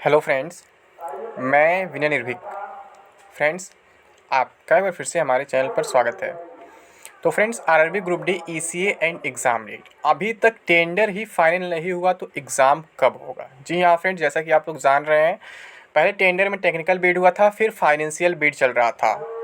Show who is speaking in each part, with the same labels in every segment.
Speaker 1: Hello friends, मैं विनय निर्भीक। Friends, आपका एक बार फिर से हमारे चैनल पर स्वागत है। तो friends, RRB group D ECA and exam date अभी तक टेंडर ही फाइनल नहीं हुआ, तो एग्ज़ाम कब होगा? जी हाँ फ्रेंड्स, जैसा कि आप लोग जान रहे हैं, पहले टेंडर में टेक्निकल बिड हुआ था, फिर फाइनेंशियल बिड चल रहा था।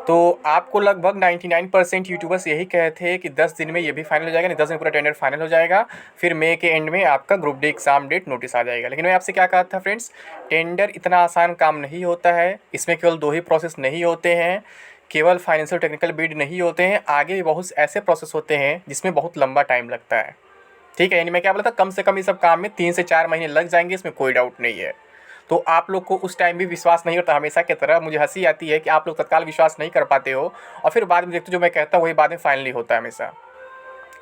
Speaker 1: तो आपको लगभग 99% यूट्यूबर्स यही कहे थे कि 10 दिन में ये भी फाइनल हो जाएगा, नहीं 10 दिन में पूरा टेंडर फाइनल हो जाएगा, फिर मई के एंड में आपका group D exam date notice आ जाएगा। लेकिन मैं आपसे क्या कहा था फ्रेंड्स, टेंडर इतना आसान काम नहीं होता है। इसमें केवल 2 ही प्रोसेस नहीं होते हैं, केवल फाइनेंशियल टेक्निकल बिड नहीं होते हैं, आगे भी बहुत ऐसे प्रोसेस होते हैं जिसमें बहुत लंबा टाइम लगता है। ठीक है, यानी मैं क्या बोला था, कम से कम इस सब काम में 3 से 4 महीने लग जाएंगे, इसमें कोई डाउट नहीं है। तो आप लोग को उस टाइम भी विश्वास नहीं होता, हमेशा की तरह मुझे हंसी आती है कि आप लोग तत्काल विश्वास नहीं कर पाते हो और फिर बाद में देखते हो जो मैं कहता हूँ वही बाद में फाइनली होता है हमेशा।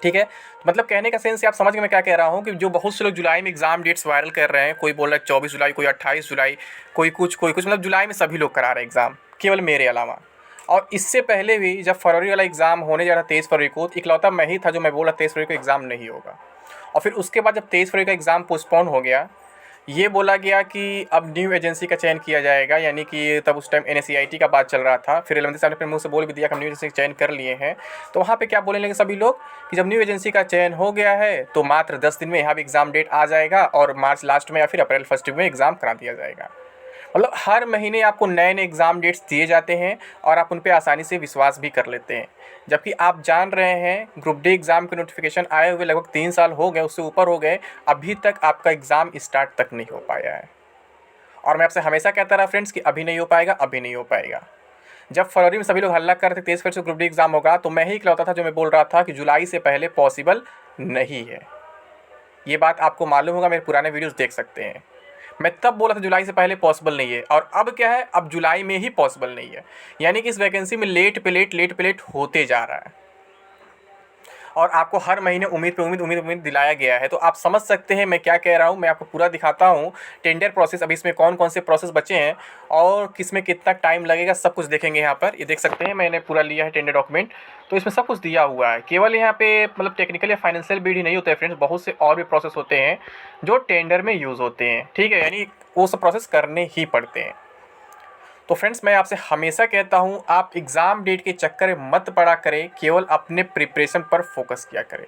Speaker 1: ठीक है, तो मतलब कहने का सेंस आप समझ गए मैं क्या कह रहा हूँ कि जो बहुत से लोग जुलाई में एग्जाम डेट्स वायरल कर रहे हैं, कोई बोल रहा है 24 जुलाई, कोई 28 जुलाई, कोई कुछ मतलब जुलाई में सभी लोग करा रहे हैं एग्ज़ाम, केवल मेरे अलावा। और इससे पहले भी जब फरवरी वाला एग्ज़ाम होने जा रहा 23 फरवरी को, तो इकलौता मैं ही था जो मैं बोला 23 फरवरी को एग्ज़ाम नहीं होगा। और फिर उसके बाद जब 23 फरवरी का एग्ज़ाम पोस्टपोन हो गया, ये बोला गया कि अब न्यू एजेंसी का चयन किया जाएगा, यानी कि तब उस टाइम एनएसईआईटी का बात चल रहा था। फिर रेलवे साहब ने अपने मुंह से बोल भी दिया कि हम न्यू एजेंसी का चयन कर लिए हैं। तो वहाँ पे क्या बोलने लगे सभी लोग कि जब न्यू एजेंसी का चयन हो गया है तो मात्र 10 दिन में यहाँ भी एग्ज़ाम डेट आ जाएगा और मार्च लास्ट में या फिर अप्रैल फर्स्ट वीक में एग्ज़ाम करा दिया जाएगा। मतलब हर महीने आपको नए नए एग्ज़ाम डेट्स दिए जाते हैं और आप उन पे आसानी से विश्वास भी कर लेते हैं, जबकि आप जान रहे हैं ग्रुप डी एग्ज़ाम के नोटिफिकेशन आए हुए लगभग 3 साल हो गए, उससे ऊपर हो गए, अभी तक आपका एग्ज़ाम स्टार्ट तक नहीं हो पाया है। और मैं आपसे हमेशा कहता रहा फ्रेंड्स कि अभी नहीं हो पाएगा, अभी नहीं हो पाएगा। जब फरवरी में सभी लोग हल्ला कर रहे थे 23 फरवरी से ग्रुप डी एग्ज़ाम होगा, तो मैं ही इकलौता था जो मैं बोल रहा था कि जुलाई से पहले पॉसिबल नहीं है। ये बात आपको मालूम होगा, मेरे पुराने वीडियोस देख सकते हैं। मैं तब बोला था जुलाई से पहले पॉसिबल नहीं है, और अब क्या है, अब जुलाई में ही पॉसिबल नहीं है। यानी कि इस वैकेंसी में लेट पे लेट होते जा रहा है और आपको हर महीने उम्मीद पे उम्मीद दिलाया गया है। तो आप समझ सकते हैं मैं क्या कह रहा हूँ। मैं आपको पूरा दिखाता हूँ टेंडर प्रोसेस, अभी इसमें कौन कौन से प्रोसेस बचे हैं और किस में कितना टाइम लगेगा, सब कुछ देखेंगे। यहाँ पर ये देख सकते हैं, मैंने पूरा लिया है टेंडर डॉक्यूमेंट, तो इसमें सब कुछ दिया हुआ है। केवल यहाँ पे मतलब टेक्निकल या फाइनेंशियल बिड ही नहीं होते हैं फ्रेंड्स, बहुत से और भी प्रोसेस होते हैं जो टेंडर में यूज़ होते हैं। ठीक है, यानी वो सब प्रोसेस करने ही पड़ते हैं। तो फ्रेंड्स, मैं आपसे हमेशा कहता हूँ आप एग्ज़ाम डेट के चक्कर में मत पड़ा करें, केवल अपने प्रिपरेशन पर फोकस किया करें।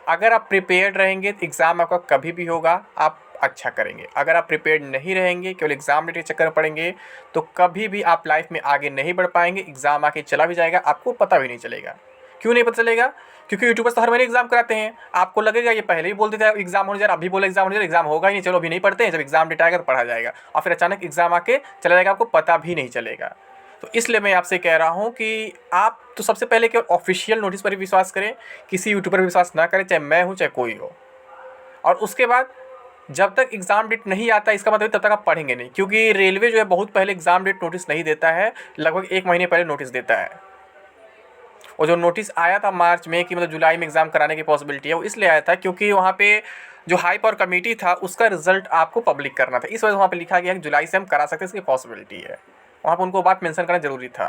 Speaker 1: अगर आप प्रिपेयर्ड रहेंगे तो एग्ज़ाम आपका कभी भी होगा, आप अच्छा करेंगे। अगर आप प्रिपेयर्ड नहीं रहेंगे, केवल एग्ज़ाम डेट के चक्कर में पड़ेंगे, तो कभी भी आप लाइफ में आगे नहीं बढ़ पाएंगे। एग्ज़ाम आके चला भी जाएगा, आपको पता भी नहीं चलेगा। क्यों नहीं पता चलेगा? क्योंकि यूट्यूबर्स तो हर महीने एग्जाम कराते हैं। आपको लगेगा ये पहले ही बोल देते हैं एग्जाम होने जा रहा, अभी बोले एग्जाम होने जा रहा, एग्जाम होगा ही नहीं, चलो अभी नहीं पढ़ते हैं, जब एग्जाम डेट आएगा तो पढ़ा जाएगा, और फिर अचानक एग्जाम आके चला जाएगा, आपको पता भी नहीं चलेगा। तो इसलिए मैं आपसे कह रहा हूँ कि आप तो सबसे पहले केवल ऑफिशियल नोटिस पर ही विश्वास करें, किसी यूट्यूबर पर विश्वास ना करें, चाहे मैं हूँ चाहे कोई हो। और उसके बाद जब तक एग्ज़ाम डेट नहीं आता, इसका मतलब तब तक आप पढ़ेंगे नहीं, क्योंकि रेलवे जो है बहुत पहले एग्ज़ाम डेट नोटिस नहीं देता है, लगभग 1 महीने पहले नोटिस देता है। और जो नोटिस आया था मार्च में कि मतलब जुलाई में एग्ज़ाम कराने की पॉसिबिलिटी है, वो इसलिए आया था क्योंकि वहाँ पे जो हाई पावर कमेटी था उसका रिजल्ट आपको पब्लिक करना था। इस वजह से वहाँ पे लिखा गया कि जुलाई से हम करा सकते हैं, इसकी पॉसिबिलिटी है। वहाँ पे उनको बात मेंशन करना जरूरी था,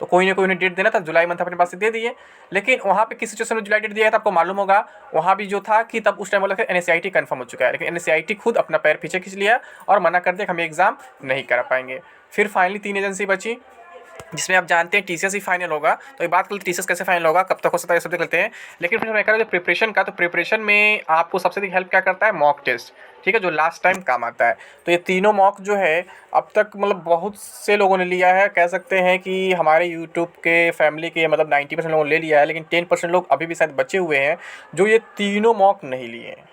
Speaker 1: तो कोई ना कोई उन्हें डेट देना था, जुलाई मंथ अपने पास से दे दिए। लेकिन वहाँ पे किस सिचुएशन में जुलाई डेट दिया गया था आपको मालूम होगा। वहाँ भी जो था कि तब उस टाइम बोला था एनएसईआईटी कन्फर्म हो चुका है, लेकिन एनएसईआईटी खुद अपना पैर पीछे खींच लिया और मना कर दिया कि हम एग्ज़ाम नहीं करा पाएंगे। फिर फाइनली 3 एजेंसी बची, जिसमें आप जानते हैं टीसीएस ही फाइनल होगा। तो ये बात कर टीसीएस कैसे फाइनल होगा, कब तक हो सकता है, ये सब देख लेते हैं। लेकिन फिर मैं कह रहा हूँ प्रिपरेशन का, तो प्रिपरेशन में आपको सबसे अधिक हेल्प क्या करता है, मॉक टेस्ट। ठीक है, जो लास्ट टाइम काम आता है। तो ये तीनों मॉक जो है अब तक मतलब बहुत से लोगों ने लिया है, कह सकते हैं कि हमारे यूट्यूब के फैमिली के मतलब 90% लोगों ने ले लिया है, लेकिन 10% लोग अभी भी शायद बचे हुए हैं जो ये तीनों मॉक नहीं लिए हैं।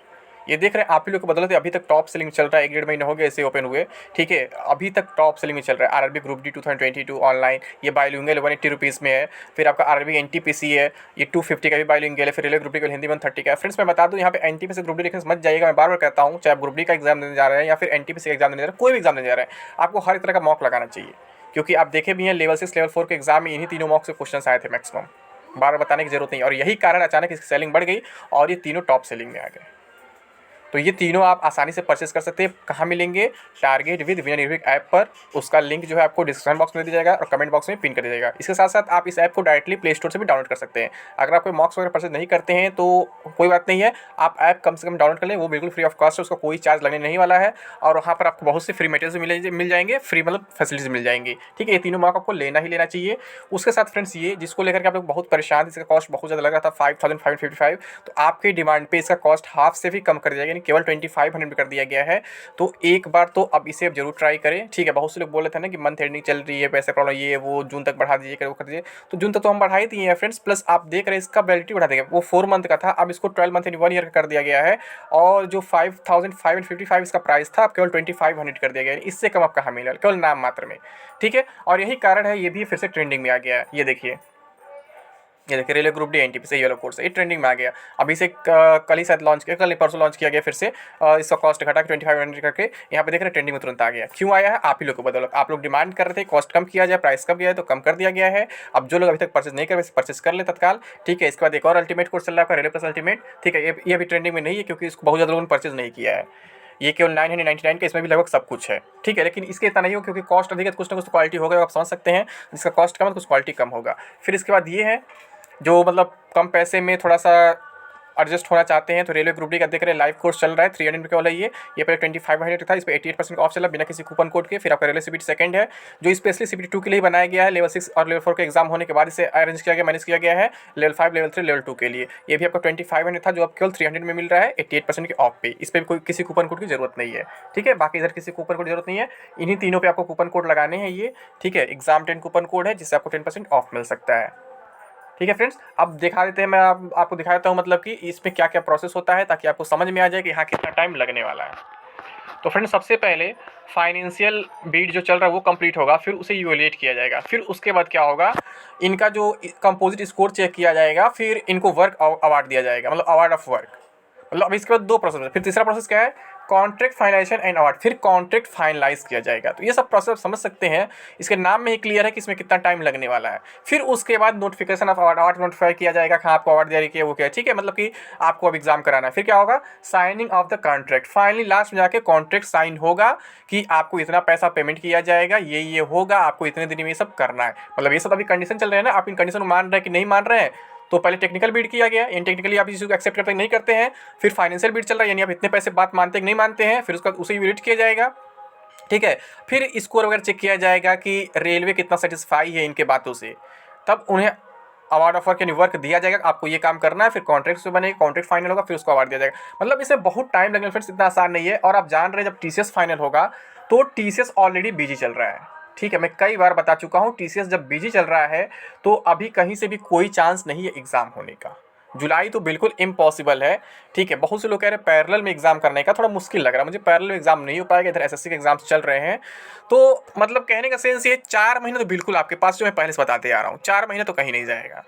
Speaker 1: ये देख रहे हैं आप ही लोग को बदलते, अभी तक टॉप सेलिंग चल रहा है, 1 डेढ़ महीने हो गए ऐसे ओपन हुए। ठीक है, अभी तक टॉप सेलिंग में चल रहा है आरआरबी ग्रुप डी 2022 ऑनलाइन। ये बायलिंगुअल 180 रुपीज़ में है। फिर आपका आरआरबी एनटीपीसी है, ये 250 का भी बायलिंगुअल है। फिर रेलवे ग्रुप डी का हिंदी 130 का है। फ्रेंड्स, मैं बता दूँ यहाँ पे एनटीपीसी ग्रुप डी लिखने से मत जाइएगा, मैं बार बार कहता हूँ, चाहे आप ग्रुप डी का एग्जाम देने जा रहे हैं या फिर एनटीपीसी का एग्जाम देने जा रहे हैं, कोई भी एग्जाम देने जा रहे हैं, आपको हर एक तरह का मॉक लगाना चाहिए। क्योंकि आप देखे भी हैं लेवल 6 लेवल 4 के एग्जाम में इन्हीं तीनों मॉक से क्वेश्चन आए थे मैक्सिमम, बार बार बताने की जरूरत नहीं। और यही कारण अचानक इसकी सेलिंग बढ़ गई और ये तीनों टॉप सेलिंग में आ गए। तो ये तीनों आप आसानी से परचेस कर सकते हैं। कहाँ मिलेंगे? टारगेट विद विनय निर्भीक ऐप पर। उसका लिंक जो है आपको डिस्क्रिप्शन बॉक्स में दे दिया जाएगा और कमेंट बॉक्स में पिन कर दिया जाएगा। इसके साथ साथ आप इस ऐप को डायरेक्टली प्ले स्टोर से भी डाउनलोड कर सकते हैं। अगर आप कोई मॉक्स वगैरह परचेस नहीं करते हैं तो कोई बात नहीं है, आप ऐप कम से कम डाउनलोड कर लें, वो बिल्कुल फ्री ऑफ कॉस्ट है, उसका कोई चार्ज लगने नहीं वाला है। और वहाँ पर आपको बहुत से फ्री मटेरियल मिल जाएंगे, फ्री मतलब फैसिलिटीज मिल जाएंगी। ठीक है, ये तीनों मॉक आपको लेना ही लेना चाहिए। उसके साथ फ्रेंड्स ये जिसको लेकर के आप लोग बहुत परेशान थे, इसका कॉस्ट बहुत ज़्यादा लग रहा था 5555, तो आपकी डिमांड पे इसका कॉस्ट हाफ से भी कम कर दिया गया, यानी केवल 2500 में कर दिया गया है। तो एक बार तो अब इसे जरूर ट्राई करें। ठीक है, बहुत से लोग बोल रहे थे ना कि मंथ एंडिंग चल रही है, पैसे प्रॉब्लम, ये वो जून तक बढ़ा दीजिए, वो कर दीजिए। तो जून तक तो हम बढ़ा ही दिए हैं फ्रेंड्स, प्लस आप देख रहे हैं इसका वैलिडिटी बढ़ा देगा। वो 4 मंथ का था, अब इसको 12 मंथ यानी 1 ईयर का कर दिया गया है। और जो 5555 इसका प्राइस था, अब केवल 2500 कर दिया गया है। इससे कम आप कहाँ मिलेगा, केवल नाम मात्र में। ठीक है, और यही कारण है ये भी फिर से ट्रेंडिंग में आ गया है। ये देखिए रेलवे ग्रुप डी एनटीपी से ये वाला कोर्स है, ये ट्रेंडिंग में आ गया। अभी से कल ही शायद लॉन्च किया, कल परसों लॉन्च किया गया फिर से। इसका कॉस्ट घटा के 2500 करके यहाँ पे देख रहे हैं ट्रेंडिंग में तुरंत आ गया। क्यों आया है? आप ही लोग को बदौलत। आप लोग डिमांड कर रहे थे कॉस्ट कम किया जाए, प्राइस कम किया जाए, तो कम कर दिया गया है। अब जो लोग अभी तक परचेज नहीं कर परचेज कर ले तत्काल। ठीक है, इसके बाद एक और अल्टीमेट कोर्स चल रहा है आपका, रेलवे प्लस अल्टीमेट। ठीक है, ये अभी ट्रेंडिंग में नहीं है क्योंकि इसको बहुत ज़्यादा लोगों ने परचेज नहीं किया है। ये केवल 999 का, इसमें भी लगभग सब कुछ है। ठीक है, लेकिन इसके इतना नहीं हो क्योंकि कॉस्ट अधिक है, कुछ ना कुछ क्वालिटी होगा, आप समझ सकते हैं। जिसका कॉस्ट कम है तो कुछ क्वालिटी कम होगा। फिर इसके बाद ये है जो मतलब कम पैसे में थोड़ा सा एडजस्ट होना चाहते हैं, तो रेलवे ग्रुप डी का देख रहे हैं लाइव कोर्स चल रहा है, 300 रुपये वाला। ये पहले 2500 था, इस पर 88% ऑफ चला बिना किसी कूपन कोड के। फिर आपका रेलवे CBT सेकंड है जो स्पेशली CBT 2 के लिए बनाया गया है। लेवल 6 और लेवल 4 के एग्जाम होने के बाद इसे अरेंज किया गया, मैनेज किया गया है। लेवल 5, लेवल 3, लेवल 2 के लिए ये भी आपको 2500 था, जो अब केवल 300 में मिल रहा है 88% के ऑफ पे। इस पर कोई किसी कूपन कोड की जरूरत नहीं है। ठीक है, बाकी इधर किसी कूपन कोड की जरूरत नहीं है। इन्हीं तीनों पे आपको कूपन कोड लगाने हैं ये। ठीक है, एग्जाम 10 कूपन कोड है जिससे आपको 10% ऑफ मिल सकता है। ठीक है फ्रेंड्स, अब दिखा देते हैं, मैं आपको दिखा देता हूँ मतलब कि इसमें क्या क्या प्रोसेस होता है, ताकि आपको समझ में आ जाए कि यहाँ कितना टाइम लगने वाला है। तो फ्रेंड्स, सबसे पहले फाइनेंशियल बीट जो चल रहा है वो कंप्लीट होगा, फिर उसे इवैल्यूएट किया जाएगा। फिर उसके बाद क्या होगा, इनका जो कंपोजिट स्कोर चेक किया जाएगा, फिर इनको वर्क अवार्ड दिया जाएगा, मतलब अवार्ड ऑफ वर्क। मतलब अब इसके बाद 2 प्रोसेस है। फिर तीसरा प्रोसेस क्या है, कॉन्ट्रैक्ट फाइनलाइजेशन एंड अवार्ड। फिर कॉन्ट्रैक्ट फाइनलाइज किया जाएगा। तो ये सब प्रोसेस समझ सकते हैं, इसके नाम में ही क्लियर है कि इसमें कितना टाइम लगने वाला है। फिर उसके बाद नोटिफिकेशन ऑफ अवार्ड नोटिफाई किया जाएगा, कहाँ आपको अवार्ड जारी किया वो क्या है। ठीक है, मतलब कि आपको अब एग्जाम कराना है। फिर क्या होगा, signing off the contract. Finally last में जाके कॉन्ट्रैक्ट साइन होगा कि आपको इतना पैसा पेमेंट किया जाएगा, ये होगा, आपको इतने दिन में ये सब करना है। मतलब ये सब अभी कंडीशन चल रहे हैं ना, आप इन कंडीशन को मान रहे हैं कि नहीं मान रहे हैं। तो पहले टेक्निकल बीट किया गया, इन टेक्निकली आप इस चीज़ को एक्सेप्ट करते नहीं करते हैं। फिर फाइनेंशियल बीट चल रहा है, यानी आप इतने पैसे बात मानते हैं कि नहीं मानते हैं। फिर उसका उसे इवैल्यूएट किया जाएगा। ठीक है, फिर स्कोर वगैरह चेक किया जाएगा कि रेलवे कितना सेटिस्फाई है इनके बातों से, तब उन्हें अवार्ड ऑफ वर्क यानी वर्क दिया जाएगा, आपको ये काम करना है। फिर कॉन्ट्रैक्ट से बनेगा, कॉन्ट्रैक्ट फाइनल होगा, फिर उसको अवार्ड दिया जाएगा। मतलब इसे बहुत टाइम लगेगा फ्रेंड्स, इतना आसान नहीं है। और आप जान रहे हैं जब TCS फाइनल होगा तो TCS ऑलरेडी बिजी चल रहा है। ठीक है, मैं कई बार बता चुका हूँ, TCS जब बिजी चल रहा है तो अभी कहीं से भी कोई चांस नहीं है एग्ज़ाम होने का। जुलाई तो बिल्कुल इम्पॉसिबल है। ठीक है, बहुत से लोग कह रहे हैं पैरेलल में एग्जाम करने का, थोड़ा मुश्किल लग रहा है मुझे। पैरेलल में एग्जाम नहीं हो पाएगा, इधर SSC के एग्जाम्स चल रहे हैं। तो मतलब कहने का सेंस ये 4 महीने तो बिल्कुल आपके पास, जो मैं पहले से बताते आ रहा हूँ, 4 महीने तो कहीं नहीं जाएगा।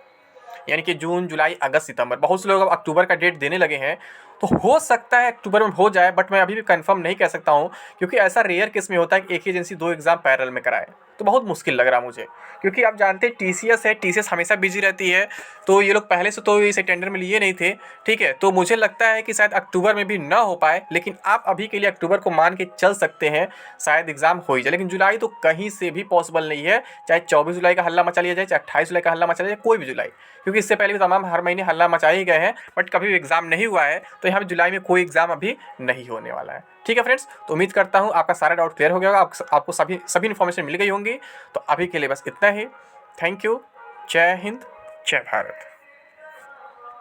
Speaker 1: यानी कि जून, जुलाई, अगस्त, सितंबर। बहुत से लोग अब अक्टूबर का डेट देने लगे हैं, तो हो सकता है अक्टूबर में हो जाए, बट मैं अभी भी कंफर्म नहीं कह सकता हूँ, क्योंकि ऐसा रेयर केस में होता है कि एक ही एजेंसी 2 एग्जाम पैरेलल में कराए। तो बहुत मुश्किल लग रहा मुझे, क्योंकि आप जानते हैं TCS है, TCS हमेशा बिजी रहती है। तो ये लोग पहले से तो इसे टेंडर में लिए नहीं थे। ठीक है, तो मुझे लगता है कि शायद अक्टूबर में भी ना हो पाए, लेकिन आप अभी के लिए अक्टूबर को मान के चल सकते हैं, शायद एग्जाम हो ही जाए। लेकिन जुलाई तो कहीं से भी पॉसिबल नहीं है, चाहे 24 जुलाई का हल्ला मचा लिया जाए, चाहे 28 जुलाई का हल्ला मचा लिया जाए, कोई भी जुलाई, क्योंकि इससे पहले भी तमाम हर महीने हल्ला मचा ही गए हैं, बट कभी भी एग्जाम नहीं हुआ है। तो यहाँ पे जुलाई में कोई एग्जाम अभी नहीं होने वाला है। ठीक है फ्रेंड्स, तो उम्मीद करता हूँ आपका सारा डाउट क्लियर हो गया होगा, आपको सभी इन्फॉर्मेशन मिल गई होंगी। तो अभी के लिए बस इतना ही। Thank you. जय हिंद, जय भारत।